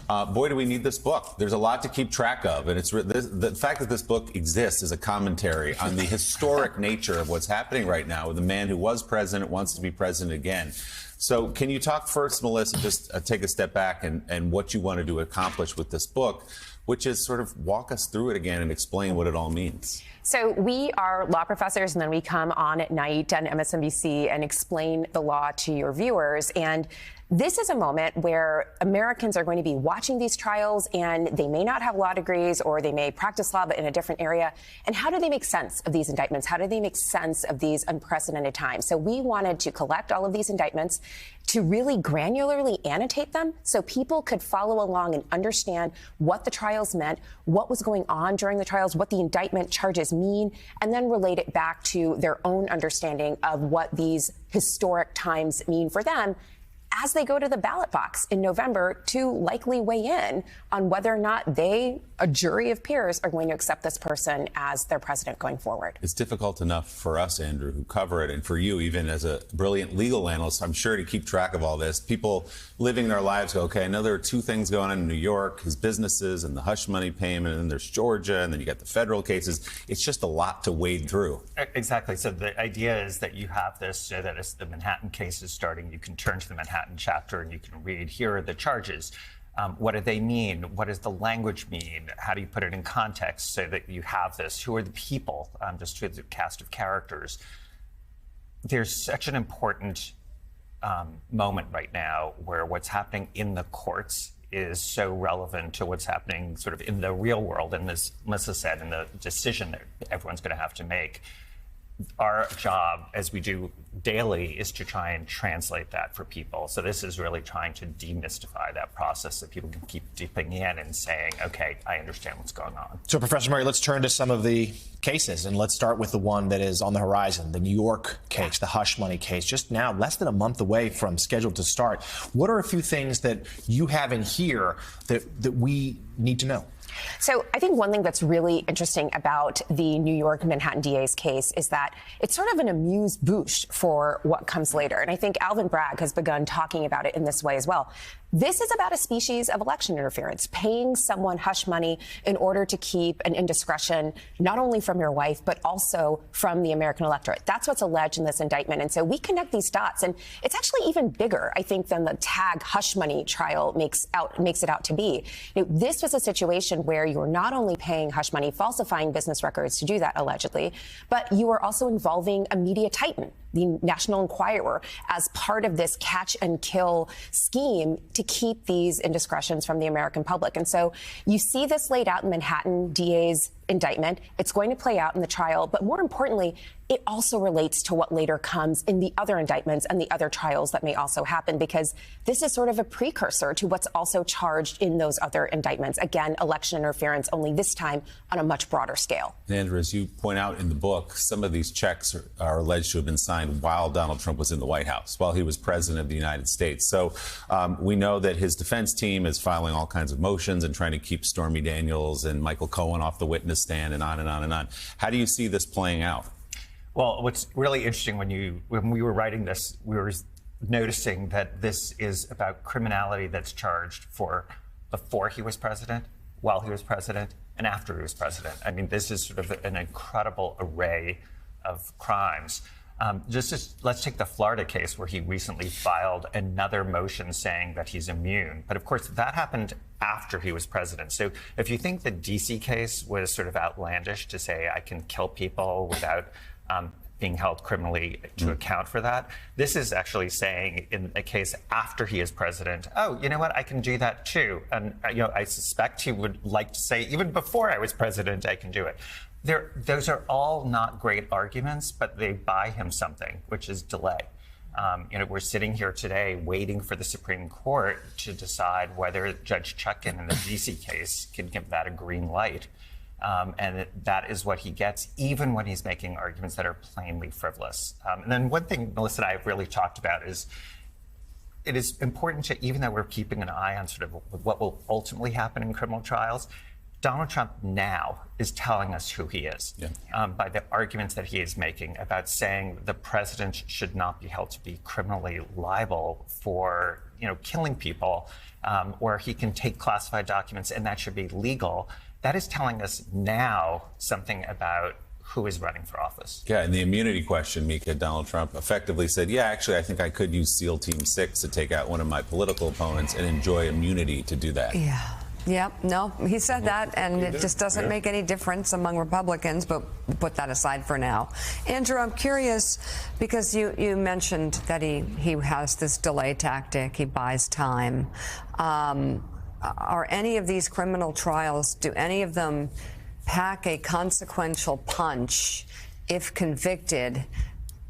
Boy, do we need this book. There's a lot to keep track of. And the fact that this book exists is a commentary on the historic nature of what's happening right now with a man who was president, wants to be president again. So can you talk first, Melissa, just take a step back and what you wanted to accomplish with this book, which is sort of walk us through it again and explain what it all means. So we are law professors, and then we come on at night on MSNBC and explain the law to your viewers. And this is a moment where Americans are going to be watching these trials, and they may not have law degrees, or they may practice law but in a different area. And how do they make sense of these indictments? How do they make sense of these unprecedented times? So we wanted to collect all of these indictments to really granularly annotate them so people could follow along and understand what the trials meant, what was going on during the trials, what the indictment charges mean, and then relate it back to their own understanding of what these historic times mean for them as they go to the ballot box in November to likely weigh in on whether or not they, a jury of peers, are going to accept this person as their president going forward. It's difficult enough for us, Andrew, who cover it, and for you, even as a brilliant legal analyst, I'm sure, to keep track of all this. People living their lives go, okay, I know there are two things going on in New York, his businesses and the hush money payment, and then there's Georgia, and then you got the federal cases. It's just a lot to wade through. Exactly. So the idea is that you have this, so that as the Manhattan case is starting, you can turn to the Manhattan chapter and you can read, here are the charges. What do they mean? What does the language mean? How do you put it in context so that you have this? Who are the people? Just to the cast of characters. There's such an important moment right now where what's happening in the courts is so relevant to what's happening sort of in the real world. And as Melissa said, in the decision that everyone's going to have to make. Our job, as we do daily, is to try and translate that for people. So this is really trying to demystify that process so people can keep dipping in and saying, okay, I understand what's going on. So, Professor Murray, let's turn to some of the cases, and let's start with the one that is on the horizon, the New York case, the hush money case, just now, less than a month away from scheduled to start. What are a few things that you have in here that we need to know? So I think one thing that's really interesting about the New York Manhattan DA's case is that it's sort of an amuse-bouche for what comes later. And I think Alvin Bragg has begun talking about it in this way as well. This is about a species of election interference, paying someone hush money in order to keep an indiscretion not only from your wife, but also from the American electorate. That's what's alleged in this indictment. And so we connect these dots. And it's actually even bigger, I think, than the tag hush money trial makes it out to be. You know, this was a situation where you were not only paying hush money, falsifying business records to do that, allegedly, but you were also involving a media titan, the National Enquirer, as part of this catch and kill scheme to keep these indiscretions from the American public. And so you see this laid out in Manhattan DA's indictment. It's going to play out in the trial. But more importantly, it also relates to what later comes in the other indictments and the other trials that may also happen, because this is sort of a precursor to what's also charged in those other indictments. Again, election interference, only this time on a much broader scale. Andrew, as you point out in the book, some of these checks are alleged to have been signed while Donald Trump was in the White House, while he was president of the United States. So we know that his defense team is filing all kinds of motions and trying to keep Stormy Daniels and Michael Cohen off the witness stand, and on and on and on. How do you see this playing out? Well, what's really interesting, when we were writing this, we were noticing that this is about criminality that's charged for before he was president, while he was president, and after he was president. I mean, this is sort of an incredible array of crimes. Let's take the Florida case, where he recently filed another motion saying that he's immune. But of course, that happened after he was president. So if you think the D.C. case was sort of outlandish to say I can kill people without being held criminally to account for that, this is actually saying in a case after he is president, oh, you know what, I can do that too. And I suspect he would like to say, even before I was president, I can do it. Those are all not great arguments, but they buy him something, which is delay. We're sitting here today waiting for the Supreme Court to decide whether Judge Chutkan in the D.C. case can give that a green light. And that is what he gets, even when he's making arguments that are plainly frivolous. And then one thing Melissa and I have really talked about is it is important to, even though we're keeping an eye on sort of what will ultimately happen in criminal trials, Donald Trump now is telling us who he is by the arguments that he is making about saying the president should not be held to be criminally liable for, killing people, or he can take classified documents and that should be legal. That is telling us now something about who is running for office. Yeah, and the immunity question, Mika, Donald Trump effectively said, yeah, actually, I think I could use SEAL Team 6 to take out one of my political opponents and enjoy immunity to do that. Yeah. Yep. No, he said that, and it just doesn't make any difference among Republicans, but put that aside for now. Andrew, I'm curious, because you mentioned that he has this delay tactic, he buys time. Are any of these criminal trials, do any of them pack a consequential punch if convicted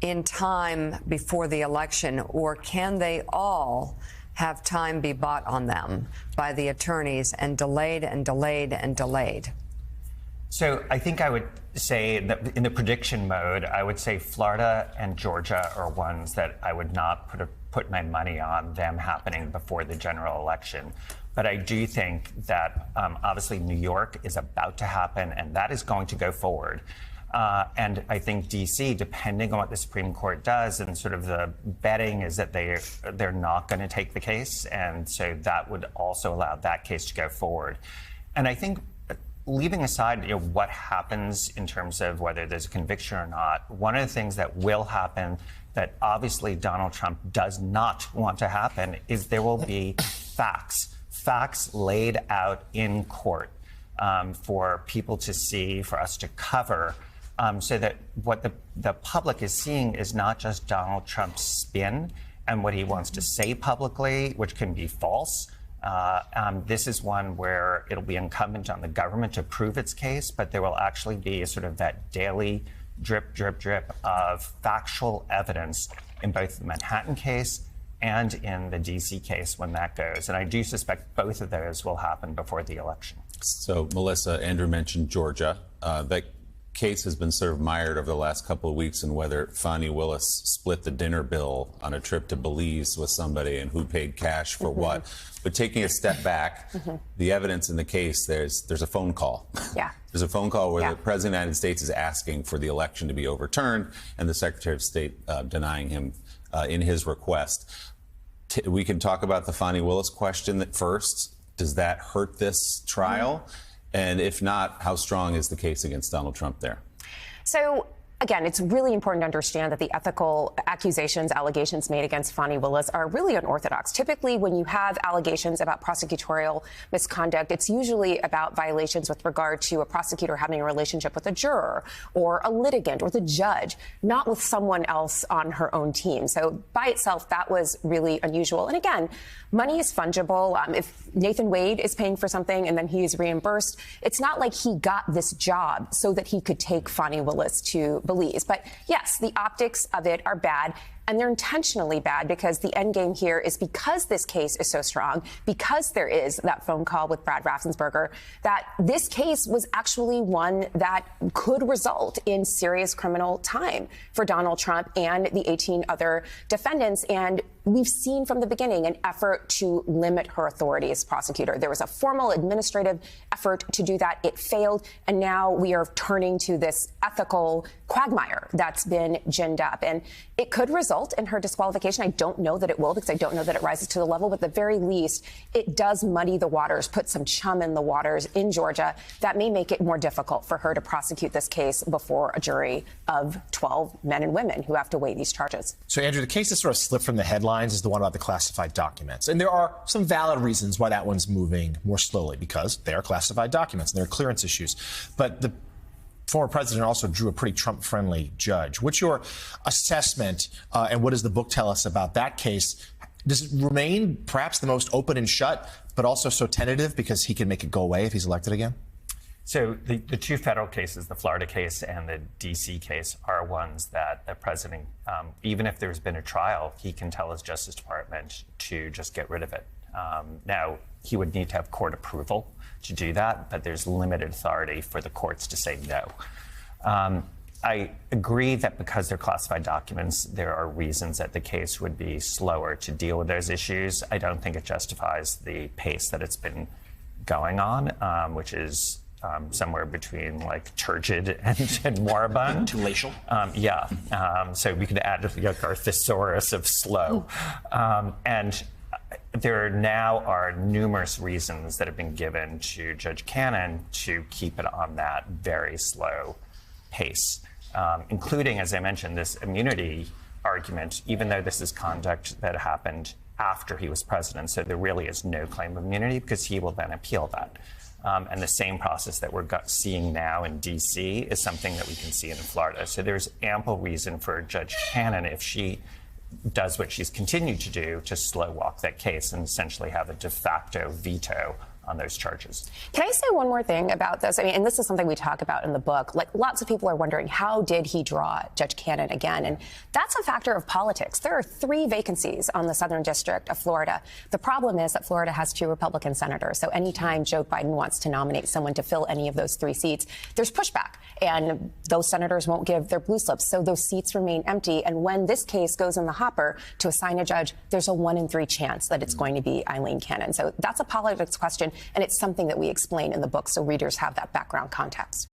in time before the election, or can they all have time be bought on them by the attorneys and delayed and delayed and delayed? So I think I would say that in the prediction mode, I would say Florida and Georgia are ones that I would not put my money on them happening before the general election. But I do think that obviously New York is about to happen, and that is going to go forward. And I think D.C., depending on what the Supreme Court does, and sort of the betting is that they're not going to take the case, and so that would also allow that case to go forward. And I think, leaving aside what happens in terms of whether there's a conviction or not, one of the things that will happen that obviously Donald Trump does not want to happen is there will be facts laid out in court for people to see, for us to cover. So that what the public is seeing is not just Donald Trump's spin and what he wants to say publicly, which can be false. This is one where it'll be incumbent on the government to prove its case, but there will actually be sort of that daily drip, drip, drip of factual evidence in both the Manhattan case and in the D.C. case when that goes. And I do suspect both of those will happen before the election. So, Melissa, Andrew mentioned Georgia. That case has been sort of mired over the last couple of weeks in whether Fani Willis split the dinner bill on a trip to Belize with somebody and who paid cash for what. But taking a step back, the evidence in the case, there's a phone call. Yeah. There's a phone call where the President of the United States is asking for the election to be overturned and the Secretary of State denying him in his request. We can talk about the Fani Willis question first. Does that hurt this trial? And if not, how strong is the case against Donald Trump there? So, again, it's really important to understand that the ethical allegations made against Fani Willis are really unorthodox. Typically, when you have allegations about prosecutorial misconduct, it's usually about violations with regard to a prosecutor having a relationship with a juror or a litigant or the judge, not with someone else on her own team. So by itself, that was really unusual. And again, money is fungible. If Nathan Wade is paying for something and then he is reimbursed, it's not like he got this job so that he could take Fani Willis to Belize. But yes, the optics of it are bad. And they're intentionally bad because the end game here is because this case is so strong, because there is that phone call with Brad Raffensperger, that this case was actually one that could result in serious criminal time for Donald Trump and the 18 other defendants. And we've seen from the beginning an effort to limit her authority as prosecutor. There was a formal administrative effort to do that. It failed. And now we are turning to this ethical quagmire that's been ginned up. And it could result in her disqualification. I don't know that it will because I don't know that it rises to the level. But at the very least, it does muddy the waters, put some chum in the waters in Georgia that may make it more difficult for her to prosecute this case before a jury of 12 men and women who have to weigh these charges. So, Andrew, the case that sort of slipped from the headlines is the one about the classified documents. And there are some valid reasons why that one's moving more slowly, because they are classified documents and there are clearance issues. But the former president also drew a pretty Trump-friendly judge. What's your assessment, and what does the book tell us about that case? Does it remain perhaps the most open and shut, but also so tentative because he can make it go away if he's elected again? So the two federal cases, the Florida case and the D.C. case, are ones that the president, even if there's been a trial, he can tell his Justice Department to just get rid of it. Now, he would need to have court approval to do that, but there's limited authority for the courts to say no. I agree that because they're classified documents, there are reasons that the case would be slower to deal with those issues. I don't think it justifies the pace that it's been going on, which is somewhere between like turgid and moribund. Glacial. So we could add like our thesaurus of slow. And there now are numerous reasons that have been given to Judge Cannon to keep it on that very slow pace, including, as I mentioned, this immunity argument, even though this is conduct that happened after he was president. So there really is no claim of immunity because he will then appeal that. And the same process that we're seeing now in D.C. is something that we can see in Florida. So there's ample reason for Judge Cannon, if she does what she's continued to do, to slow walk that case and essentially have a de facto veto on those charges. Can I say one more thing about this? I mean, and this is something we talk about in the book. Like, lots of people are wondering, how did he draw Judge Cannon again? And that's a factor of politics. There are 3 vacancies on the Southern District of Florida. The problem is that Florida has 2 Republican senators. So anytime Joe Biden wants to nominate someone to fill any of those 3 seats, there's pushback. And those senators won't give their blue slips. So those seats remain empty. And when this case goes in the hopper to assign a judge, there's a 1 in 3 chance that it's going to be Eileen Cannon. So that's a politics question. And it's something that we explain in the book so readers have that background context.